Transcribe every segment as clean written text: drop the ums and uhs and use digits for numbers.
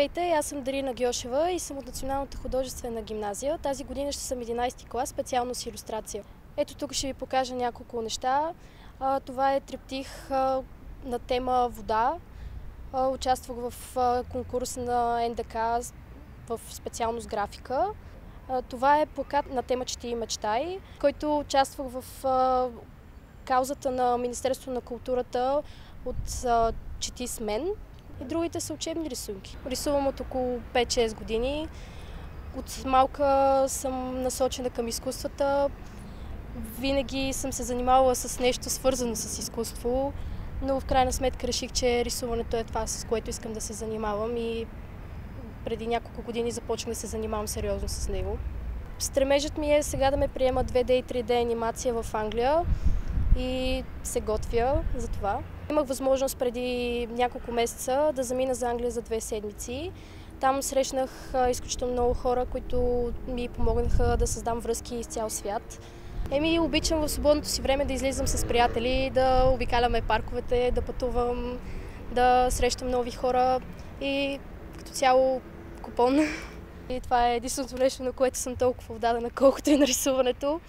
Здравейте, аз съм Дарина Гьошева и съм от Националната художествена гимназия. Тази година ще съм 11-ти клас, специално с илюстрация. Ето тук ще ви покажа няколко неща. Това е триптих на тема вода. Участвах в конкурс на НДК в специалност графика. Това е плакат на тема "Чети и мечтай", който участвах в каузата на Министерството на културата от "Чети с мен". И другите са учебни рисунки. Рисувам от около 5-6 години. От малка съм насочена към изкуствата. Винаги съм се занимавала с нещо свързано с изкуство, но в крайна сметка реших, че рисуването е това, с което искам да се занимавам, и преди няколко години започнах да се занимавам сериозно с него. Стремежът ми е сега да ме приема 2D и 3D анимация в Англия и се готвя за това. Имах възможност преди няколко месеца да замина за Англия за 2 седмици. Там срещнах изключително много хора, които ми помогнаха да създам връзки из цял свят. Обичам в свободното си време да излизам с приятели, да обикаляме парковете, да пътувам, да срещам нови хора и като цяло купон. И това е единственото нещо, на което съм толкова вдадена, колкото и на рисуването.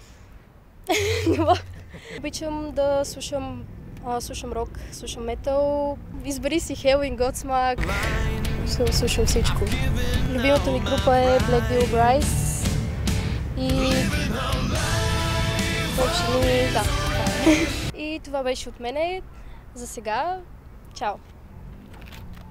Обичам да слушам рок, слушам метал. Избери си Hell and Godsmack. Слушам всичко. Любимата ми група е Black Veil Brides. И да. И това беше от мене за сега. Чао!